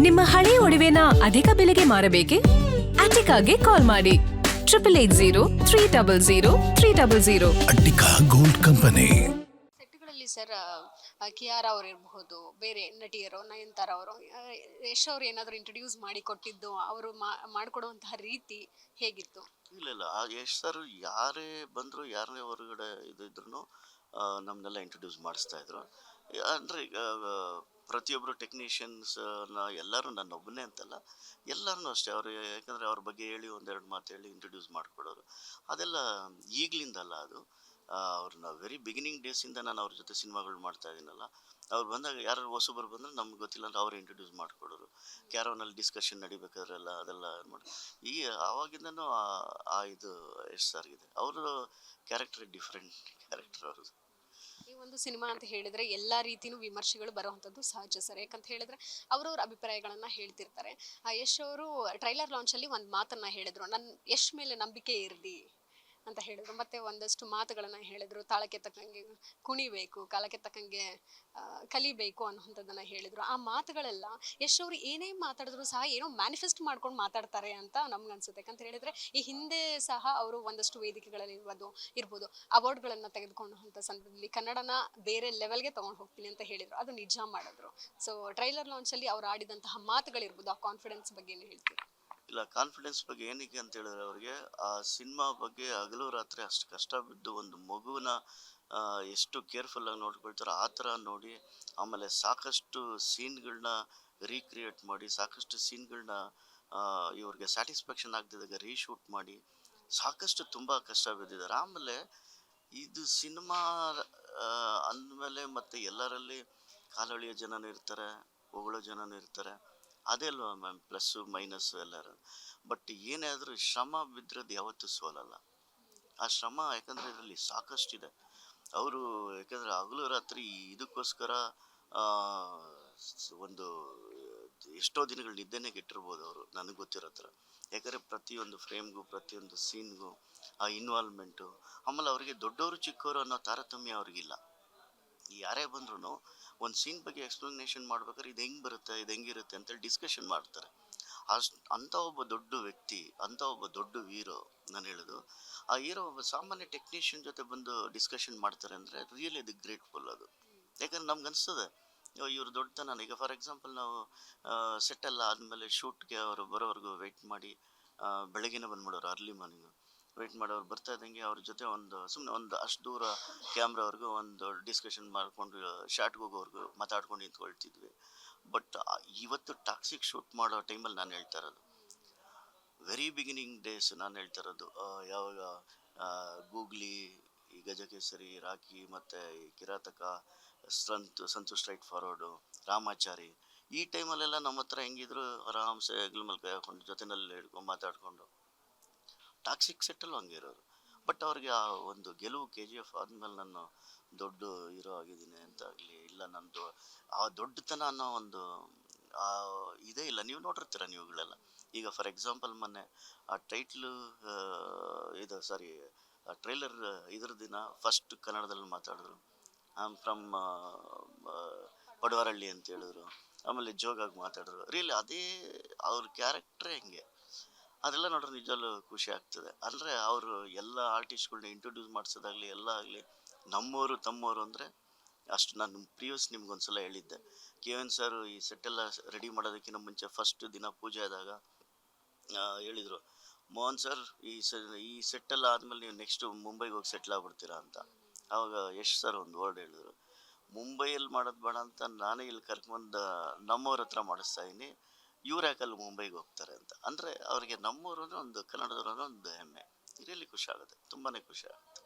ನಿಮ್ಮ ಹಳೆಯ ಒಡವೆನ ಅಧಿಕ ಬೆಲೆಗೆ ಮಾರಬೇಕೆ? ಅಟಿಕಾಗೆ ಕಾಲ್ ಮಾಡಿ 8803000300. Attica gold company. ಸೆಟ್ಗಳಲ್ಲಿ ಸರ್ ಕಿಯಾರಾ ಅವ್ರು ಇರಬಹುದು, ಬೇರೆ ನಟಿಯರು, ನಯನತಾರ ಅವರು, ಯಶ್ ಅವ್ರು ಏನಾದರೂ ಇಂಟ್ರೊಡ್ಯೂಸ್ ಮಾಡಿ ಕೊಟ್ಟಿದ್ದು, ಅವರು ಮಾಡಿಕೊಡುವಂತಹ ರೀತಿ ಹೇಗಿತ್ತು? ಇಲ್ಲ ಆ ಯಶ್ ಸರ್ ಯಾರೇ ಬಂದರು, ಯಾರೇ ಹೊರಗಡೆ ಇದ್ರು ನಮ್ಮನ್ನೆಲ್ಲ ಇಂಟ್ರೊಡ್ಯೂಸ್ ಮಾಡಿಸ್ತಾ ಇದ್ರು. ಅಂದರೆ ಈಗ ಪ್ರತಿಯೊಬ್ಬರು ಟೆಕ್ನಿಷಿಯನ್ಸ್ನ ಎಲ್ಲರೂ ನನ್ನೊಬ್ಬನೇ ಅಂತಲ್ಲ, ಎಲ್ಲರೂ ಅಷ್ಟೇ. ಅವರು ಯಾಕಂದರೆ ಅವ್ರ ಬಗ್ಗೆ ಹೇಳಿ ಒಂದೆರಡು ಮಾತು ಹೇಳಿ ಇಂಟ್ರೊಡ್ಯೂಸ್ ಮಾಡಿಕೊಡೋರು. ಅದೆಲ್ಲ ಈಗಲಿಂದಲ್ಲ, ಅದು ಅವ್ರನ್ನ ವೆರಿ ಬಿಗಿನಿಂಗ್ ಡೇಸಿಂದ ನಾನು ಅವ್ರ ಜೊತೆ ಸಿನಿಮಾಗಳು ಮಾಡ್ತಾ ಇದ್ದೀನಲ್ಲ. ಅವ್ರು ಬಂದಾಗ ಯಾರು ಹೊಸಬರು ಬಂದರೆ ನಮ್ಗೆ ಗೊತ್ತಿಲ್ಲ ಅಂತ ಅವ್ರು ಇಂಟ್ರೊಡ್ಯೂಸ್ ಮಾಡಿಕೊಡೋರು. ಕ್ಯಾರವನಲ್ಲಿ ಡಿಸ್ಕಷನ್ ನಡಿಬೇಕಾದ್ರೆಲ್ಲ ಅದೆಲ್ಲ ಮಾಡಿ ಈ ಆವಾಗಿಂದನೂ ಇದು ಎಷ್ಟು ಸಾರಿಗಿದೆ. ಅವರು ಕ್ಯಾರೆಕ್ಟರ್ ಡಿಫ್ರೆಂಟ್ ಕ್ಯಾರೆಕ್ಟರ್ ಅವ್ರದ್ದು. ಈ ಒಂದು ಸಿನಿಮಾ ಅಂತ ಹೇಳಿದ್ರೆ ಎಲ್ಲಾ ರೀತಿನೂ ವಿಮರ್ಶೆಗಳು ಬರುವಂಥದ್ದು ಸಹಜ ಸರ್. ಯಾಕಂತ ಹೇಳಿದ್ರೆ ಅವ್ರವ್ರ ಅಭಿಪ್ರಾಯಗಳನ್ನ ಹೇಳ್ತಿರ್ತಾರೆ. ಯಶ್ ಅವರು ಟ್ರೈಲರ್ ಲಾಂಚ್ ಅಲ್ಲಿ ಒಂದು ಮಾತನ್ನ ಹೇಳಿದ್ರು, ನನ್ನ ಯಶ್ ಮೇಲೆ ನಂಬಿಕೆ ಇರಲಿ ಅಂತ ಹೇಳಿದ್ರು. ಮತ್ತೆ ಒಂದಷ್ಟು ಮಾತುಗಳನ್ನ ಹೇಳಿದ್ರು, ತಾಳಕ್ಕೆ ತಕ್ಕಂಗೆ ಕುಣಿಬೇಕು, ಕಾಲಕ್ಕೆ ತಕ್ಕಂಗೆ ಕಲಿಬೇಕು ಅನ್ನುವಂಥದ್ದನ್ನ ಹೇಳಿದ್ರು. ಆ ಮಾತುಗಳೆಲ್ಲ ಯಶ್ ಅವರು ಏನೇ ಮಾತಾಡಿದ್ರು ಸಹ ಏನೋ ಮ್ಯಾನಿಫೆಸ್ಟ್ ಮಾಡ್ಕೊಂಡು ಮಾತಾಡ್ತಾರೆ ಅಂತ ನಮ್ಗನ್ಸುತ್ತೆ. ಯಾಕಂತ ಹೇಳಿದ್ರೆ ಈ ಹಿಂದೆ ಸಹ ಅವರು ಒಂದಷ್ಟು ವೇದಿಕೆಗಳಲ್ಲಿ ಇರ್ಬೋದು ಅವಾರ್ಡ್ಗಳನ್ನು ತೆಗೆದುಕೊಂಡಂಥ ಸಂದರ್ಭದಲ್ಲಿ ಕನ್ನಡನ ಬೇರೆ ಲೆವೆಲ್ಗೆ ತೊಗೊಂಡು ಹೋಗ್ತೀನಿ ಅಂತ ಹೇಳಿದ್ರು. ಅದು ನಿಜ ಮಾಡಿದ್ರು. ಸೊ ಟ್ರೈಲರ್ ಲಾಂಚಲ್ಲಿ ಅವ್ರು ಆಡಿದಂತಹ ಮಾತುಗಳಿರ್ಬೋದು, ಆ ಕಾನ್ಫಿಡೆನ್ಸ್ ಬಗ್ಗೆ ಏನು ಹೇಳ್ತೀವಿ? ಇಲ್ಲ, ಕಾನ್ಫಿಡೆನ್ಸ್ ಬಗ್ಗೆ ಏನಕ್ಕೆ ಅಂತ ಹೇಳಿದ್ರೆ, ಅವ್ರಿಗೆ ಆ ಸಿನಿಮಾ ಬಗ್ಗೆ ಹಗಲು ರಾತ್ರಿ ಅಷ್ಟು ಕಷ್ಟ ಬಿದ್ದು ಒಂದು ಮಗುವನ್ನ ಎಷ್ಟು ಕೇರ್ಫುಲ್ಲಾಗಿ ನೋಡ್ಕೊಳ್ತಾರೋ ಆ ಥರ ನೋಡಿ, ಆಮೇಲೆ ಸಾಕಷ್ಟು ಸೀನ್ಗಳನ್ನ ರೀಕ್ರಿಯೇಟ್ ಮಾಡಿ, ಸಾಕಷ್ಟು ಸೀನ್ಗಳನ್ನ ಇವ್ರಿಗೆ ಸ್ಯಾಟಿಸ್ಫ್ಯಾಕ್ಷನ್ ಆಗದಿದ್ದಾಗ ರೀಶೂಟ್ ಮಾಡಿ ಸಾಕಷ್ಟು ತುಂಬ ಕಷ್ಟ ಬಿದ್ದಿದ್ದಾರೆ. ಆಮೇಲೆ ಇದು ಸಿನಿಮಾ ಅಂದಮೇಲೆ ಮತ್ತೆ ಎಲ್ಲರಲ್ಲಿ ಕಾಲೊಳಿಯೋ ಜನನೂ ಇರ್ತಾರೆ, ಹೊಗಳೋ ಜನನೂ ಇರ್ತಾರೆ. ಅದೇ ಅಲ್ವಾ ಮ್ಯಾಮ್ ಪ್ಲಸ್ಸು ಮೈನಸ್ಸು ಎಲ್ಲರೂ. ಬಟ್ ಏನೇ ಆದರೂ ಶ್ರಮ ಬಿದ್ದಿರೋದು ಯಾವತ್ತೂ ಸೋಲಲ್ಲ. ಆ ಶ್ರಮ ಯಾಕಂದರೆ ಇದರಲ್ಲಿ ಸಾಕಷ್ಟಿದೆ. ಅವರು ಯಾಕಂದರೆ ಹಗಲು ರಾತ್ರಿ ಇದಕ್ಕೋಸ್ಕರ ಒಂದು ಎಷ್ಟೋ ದಿನಗಳು ನಿದ್ದೆನೇ ಕೆಟ್ಟಿರ್ಬೋದು ಅವರು, ನನಗೆ ಗೊತ್ತಿರೋ ಥರ. ಯಾಕಂದರೆ ಪ್ರತಿಯೊಂದು ಫ್ರೇಮ್ಗೂ ಪ್ರತಿಯೊಂದು ಸೀನ್ಗೂ ಆ ಇನ್ವಾಲ್ವ್ಮೆಂಟು, ಆಮೇಲೆ ಅವರಿಗೆ ದೊಡ್ಡವರು ಚಿಕ್ಕವರು ಅನ್ನೋ ತಾರತಮ್ಯ ಅವ್ರಿಗಿಲ್ಲ. ಯಾರೇ ಬಂದ್ರೂ ಒಂದು ಸೀನ್ ಬಗ್ಗೆ ಎಕ್ಸ್ಪ್ಲನೇಷನ್ ಮಾಡ್ಬೇಕಾದ್ರೆ ಇದು ಹೆಂಗೆ ಬರುತ್ತೆ, ಇದು ಹೆಂಗಿರುತ್ತೆ ಅಂತೇಳಿ ಡಿಸ್ಕಷನ್ ಮಾಡ್ತಾರೆ. ಅಂಥ ಒಬ್ಬ ದೊಡ್ಡ ವ್ಯಕ್ತಿ, ಅಂಥ ಒಬ್ಬ ದೊಡ್ಡ ಹೀರೋ, ನಾನು ಹೇಳೋದು ಆ ಹೀರೋ ಒಬ್ಬ ಸಾಮಾನ್ಯ ಟೆಕ್ನಿಷಿಯನ್ ಜೊತೆ ಬಂದು ಡಿಸ್ಕಷನ್ ಮಾಡ್ತಾರೆ ಅಂದರೆ ರಿಯಲಿ ಅದು ಗ್ರೇಟ್ಫುಲ್. ಅದು ಯಾಕಂದ್ರೆ ನಮ್ಗೆ ಅನಿಸ್ತದೆ ಇವ್ರು ದೊಡ್ಡತನ. ಈಗ ಫಾರ್ ಎಕ್ಸಾಂಪಲ್ ನಾವು ಸೆಟ್ಟೆಲ್ಲ ಆದಮೇಲೆ ಶೂಟ್ಗೆ ಅವರು ಬರೋವರೆಗೂ ವೆಯ್ಟ್ ಮಾಡಿ, ಬೆಳಗ್ಗೆನೇ ಬಂದ್ಬಿಡೋರು, ಅರ್ಲಿ ಮಾರ್ನಿಂಗು ವೆಯ್ಟ್ ಮಾಡೋರು. ಬರ್ತಾ ಇದ್ದಂಗೆ ಅವ್ರ ಜೊತೆ ಸುಮ್ಮನೆ ಒಂದು ಅಷ್ಟು ದೂರ ಕ್ಯಾಮ್ರಾವರೆಗೂ ಒಂದು ಡಿಸ್ಕಷನ್ ಮಾಡಿಕೊಂಡು ಶಾರ್ಟ್ಗೆ ಹೋಗೋವರೆಗೂ ಮಾತಾಡ್ಕೊಂಡು ನಿಂತ್ಕೊಳ್ತಿದ್ವಿ. ಬಟ್ ಇವತ್ತು ಟಾಕ್ಸಿಕ್ ಶೂಟ್ ಮಾಡೋ ಟೈಮಲ್ಲಿ ನಾನು ಹೇಳ್ತಾ ಇರೋದು, ವೆರಿ ಬಿಗಿನಿಂಗ್ ಡೇಸ್ ನಾನು ಹೇಳ್ತಾ ಇರೋದು, ಯಾವಾಗ ಗೂಗ್ಲಿ, ಈ ಗಜಕೇಸರಿ, ರಾಕಿ ಮತ್ತು ಈ ಕಿರಾತಕ, ಸಂತು ಸ್ಟ್ರೈಟ್ ಫಾರ್ವರ್ಡು, ರಾಮಾಚಾರಿ, ಈ ಟೈಮಲ್ಲೆಲ್ಲ ನಮ್ಮ ಹತ್ರ ಹೆಂಗಿದ್ರು ಆರಾಮ್ಸೆ ಹೆಗ್ಲ ಮೇಲೆ ಕೈ ಹಾಕೊಂಡು ಜೊತೆನಲ್ಲಿ ಹಿಡ್ಕೊಂಡು ಮಾತಾಡಿಕೊಂಡು ಟಾಕ್ಸಿಕ್ ಸೆಟ್ಟಲ್ಲೂ ಹಂಗೆ ಇರೋರು. ಬಟ್ ಅವ್ರಿಗೆ ಆ ಒಂದು ಗೆಲುವು KGF ಆದಮೇಲೆ ನಾನು ದೊಡ್ಡ ಹೀರೋ ಆಗಿದ್ದೀನಿ ಅಂತಾಗಲಿ, ಇಲ್ಲ ನಂದು ಆ ದೊಡ್ಡತನ ಅನ್ನೋ ಒಂದು ಇದೇ ಇಲ್ಲ. ನೀವು ನೋಡಿರ್ತೀರ ನೀವುಗಳೆಲ್ಲ. ಈಗ ಫಾರ್ ಎಕ್ಸಾಂಪಲ್ ಮೊನ್ನೆ ಆ ಟೈಟ್ಲು ಇದು ಸಾರಿ ಟ್ರೈಲರ್ ಇದ್ರ ದಿನ ಫಸ್ಟ್ ಕನ್ನಡದಲ್ಲಿ ಮಾತಾಡಿದ್ರು, ಫ್ರಮ್ ಪಡವರಳ್ಳಿ ಅಂತ ಹೇಳಿದ್ರು. ಆಮೇಲೆ ಜೋಗಾಗಿ ಮಾತಾಡಿದ್ರು. ರಿಯಲಿ ಅದೇ ಅವ್ರ ಕ್ಯಾರೆಕ್ಟ್ರೇ ಹೆಂಗೆ, ಅದೆಲ್ಲ ನೋಡ್ರೆ ನಿಜವಲ್ಲೂ ಖುಷಿ ಆಗ್ತದೆ. ಅಂದರೆ ಅವರು ಎಲ್ಲ ಆರ್ಟಿಸ್ಟ್ಗಳನ್ನ ಇಂಟ್ರೊಡ್ಯೂಸ್ ಮಾಡಿಸೋದಾಗಲಿ ಎಲ್ಲ ಆಗಲಿ ನಮ್ಮವರು ತಮ್ಮವರು ಅಂದರೆ ಅಷ್ಟು. ನಾನು ಪ್ರಿವಿಯಸ್ ನಿಮ್ಗೊಂದ್ಸಲ ಹೇಳಿದ್ದೆ, KN ಸರ್ ಈ ಸೆಟ್ಟೆಲ್ಲ ರೆಡಿ ಮಾಡೋದಕ್ಕಿಂತ ಮುಂಚೆ ಫಸ್ಟ್ ದಿನ ಪೂಜೆ ಆದಾಗ ಹೇಳಿದರು, ಮೋಹನ್ ಸರ್ ಈ ಸೆಟ್ಟೆಲ್ಲ ಆದಮೇಲೆ ನೀವು ನೆಕ್ಸ್ಟು ಮುಂಬೈಗೆ ಹೋಗಿ ಸೆಟ್ಲ್ ಆಗ್ಬಿಡ್ತೀರಾ ಅಂತ. ಆವಾಗ ಯಶ್ ಸರ್ ಒಂದು ವರ್ಡ್ ಹೇಳಿದ್ರು, ಮುಂಬೈಯಲ್ಲಿ ಮಾಡೋದು ಬೇಡ ಅಂತ ನಾನೇ ಇಲ್ಲಿ ಕರ್ಕೊಂಡು ನಮ್ಮವ್ರ ಹತ್ರ ಮಾಡಿಸ್ತಾ ಇದ್ದೀನಿ, ಇವ್ರು ಯಾಕಲ್ಲಿ ಮುಂಬೈಗೆ ಹೋಗ್ತಾರೆ ಅಂತ. ಅಂದರೆ ಅವ್ರಿಗೆ ನಮ್ಮೂರು ಅಂದರೆ ಒಂದು ಕನ್ನಡದವ್ರು ಅಂದರೆ ಒಂದು ಹೆಮ್ಮೆ. ರಿಯಲಿ ಖುಷಿ ಆಗುತ್ತೆ, ತುಂಬಾ ಖುಷಿ ಆಗುತ್ತೆ.